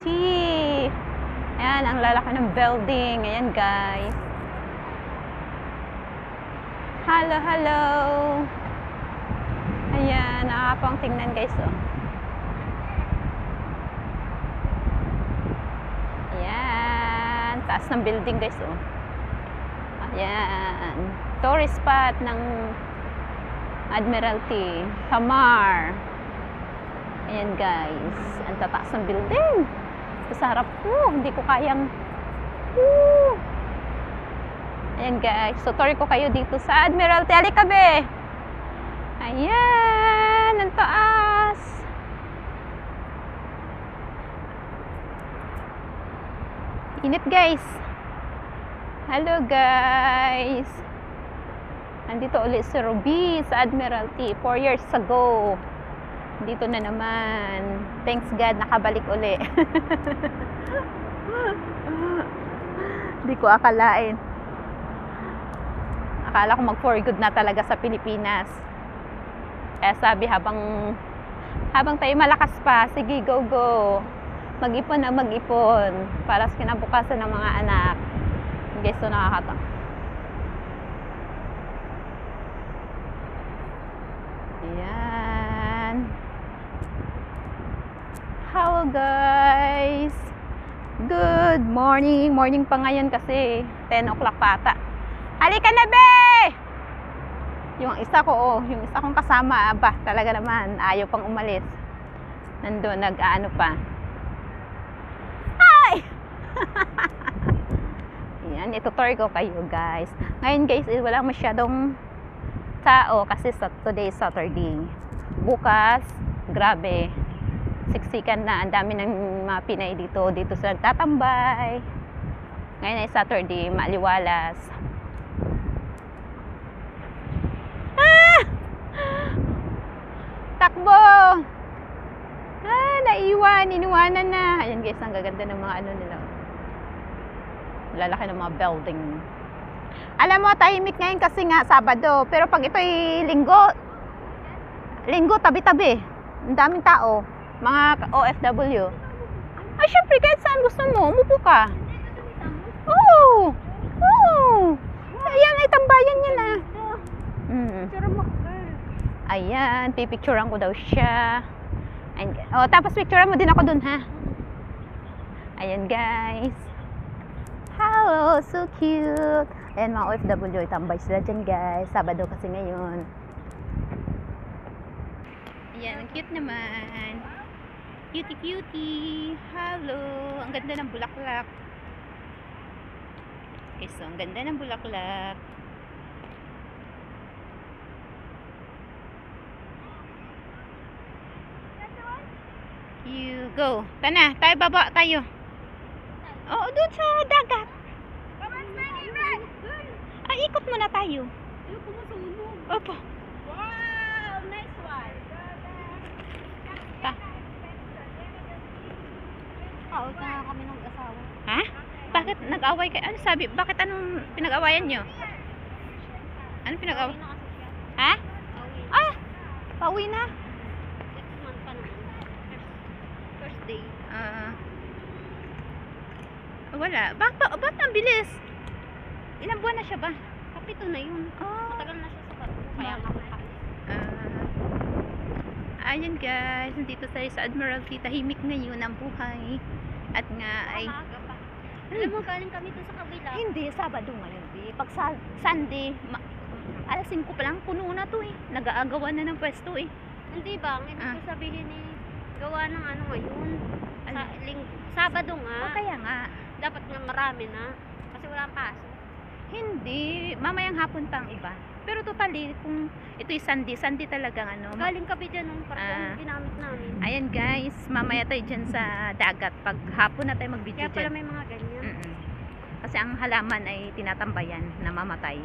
See, ayan, ang lalaki ng building. Ayan, guys. Hello, hello. Ayan, nakakapang tingnan, guys, oh. Ayan, taas ng building, guys, oh. Ayan, tourist spot ng Admiralty, Samar. Ayan, guys, ang tataas ng building. Sa harap ko, hindi ko kayang ayan, guys, so tour ko kayo dito sa Admiralty. Halika, be. Ayan, ang taas. Init, guys. Hello, guys. Nandito ulit si Ruby sa Admiralty 4 years ago. Dito na naman. Thanks God, nakabalik uli. Hindi ko akalain. Akala ko mag for good na talaga sa Pilipinas. Kaya sabi, habang tayo malakas pa, sige, go, go. Mag-ipon na mag-ipon. Para sa kinabukasan ng mga anak. Guys, so nakakatawa. Ayan. Hello, guys. Good morning. Morning pa ngayon kasi 10 o'clock pata. Halika na, be! Yung isa ko, yung isa kong kasama, aba, talaga naman, ayaw pang umalis. Nandun, nag-ano pa. Hi! Yan, itutur ko kayo, guys. Ngayon, guys, wala masyadong tao kasi today is Saturday. Bukas, grabe. Siksikan na, ang dami ng mga Pinay dito sa nagtatambay. Ngayon ay Saturday, maliwalas. Takbo! Iniwanan na. Ayan, guys, ang gaganda ng mga ano nila. Lalaki ng mga building. Alam mo, tahimik ngayon kasi nga Sabado, pero pag ito'y linggo, tabi-tabi. Ang daming tao. Mga OFW. Ay, syempre, kahit saan gusto mo, umupo ka. Oo! Oo! Ayan, ay tambayan niya na. Ayan, pipicturean ko daw siya. Oh, tapos picturean mo din ako dun, ha? Ayan, guys. Hello, so cute. Ayan, mga OFW, tambay sila dyan, guys. Sabado kasi ngayon. Ayan, ang cute naman. Cutie, cutie. Hello. Ang ganda ng bulaklak. Okay, so, ang ganda ng bulaklak. You go. Tana, tayo baba tayo. Oo, doon sa dagat. Ay, ikot muna tayo. Opo. Wow, nice one. Away ka nga kami ng asawa. Ha? Bakit nag-away kayo? Ano sabi? Bakit anong pinag-awayan nyo? Ano pinag-away? Ha? Ah! Pauwi na? Next month pa naman. First day. Wala. Ba't ang bilis? Ilang buwan na siya ba? Kapito na yun. Oh. Matagal na siya sa barko. Kaya nga makalis. Ayan, guys. Nandito tayo sa Admiralty. Tahimik ngayon ang buhay. At nga ay... Maaga pa. Alam mo, galing kami dun sa kabila. Hindi, Sabado ngayon. Pag Sunday, alas 5 pa lang, puno na to eh. Nag-aagawan na ng pwesto eh. Hindi ba? Ang ibig ko sabihin eh, gawa ng ano ngayon. Sabado nga. O kaya nga. Dapat nga marami na. Kasi walang pasok. Hindi. Mamayang hapon pang iba. Pero totally, kung ito'y Sunday talagang ano. Galing kami dyan nung parang ginamit namin. Ayan, guys, mamaya tayo dyan sa dagat. Pag hapon na tayo mag-video Kaya pala dyan. may mga ganyan. Kasi ang halaman ay tinatambayan na mamatay.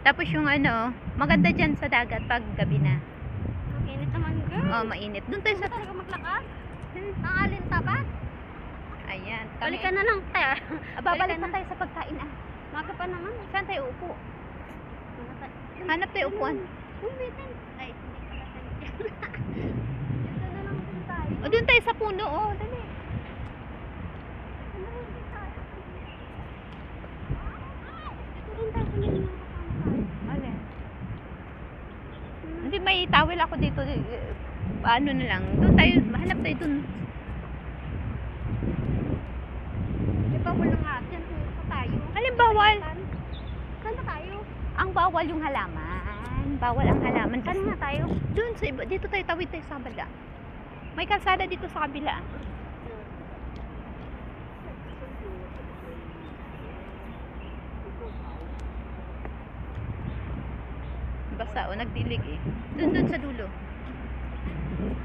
Tapos yung ano, maganda dyan sa dagat pag gabi na. Ang init naman, girl. Oh, mainit. Doon tayo sa... Talaga maglakad. Ang alintabak. Ayan. Balikan na lang tayo. Babalik pa tayo sa pagkain. Maga pa naman. Saan tayo upo? Hanap tayo upuan. Umitin. Ay, hindi pala tayo. Dito na lang din tayo. O, doon tayo sa puno. Oh, dali. towel ako dito. Paano na lang. Doon tayo, hanap tayo doon. Di ba wala nga, dyan pa tayo. Alin bawal? Saan ba tayo? Ang bawal yung halaman. Bawal ang halaman. Saan nga tayo? Doon sa iba, dito tayo tawid tayo sa kabila. May kalsada dito sa kabila. Basta o nagdilig eh. Doon sa dulo.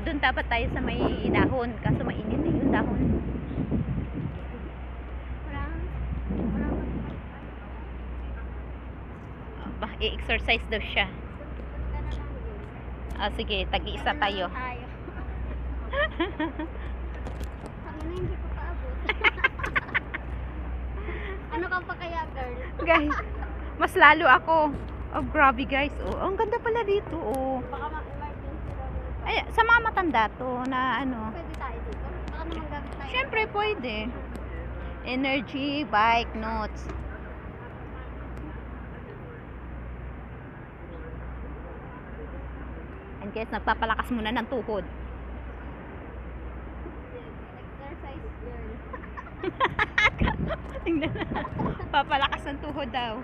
Doon dapat tayo sa may dahon kaso mainit eh yung dahon. Wala. I-exercise daw siya. Sige, tag-iisa tayo. Tayo. Sabi na hindi ko paabot. Ano ka pa kaya, girl? Guys, mas lalo ako. Oh, grabe guys. Oh, ang ganda pala dito. Oh. Baka ma-emergency lang. Ay, sa mga matanda to na ano. Pwede tayo dito. Baka naman gamit tayo. Syempre pwede. Energy, bike, notes. And guys, nagpapalakas muna ng tuhod. Exercise, girl. Tingnan na. Papalakas ng tuhod daw.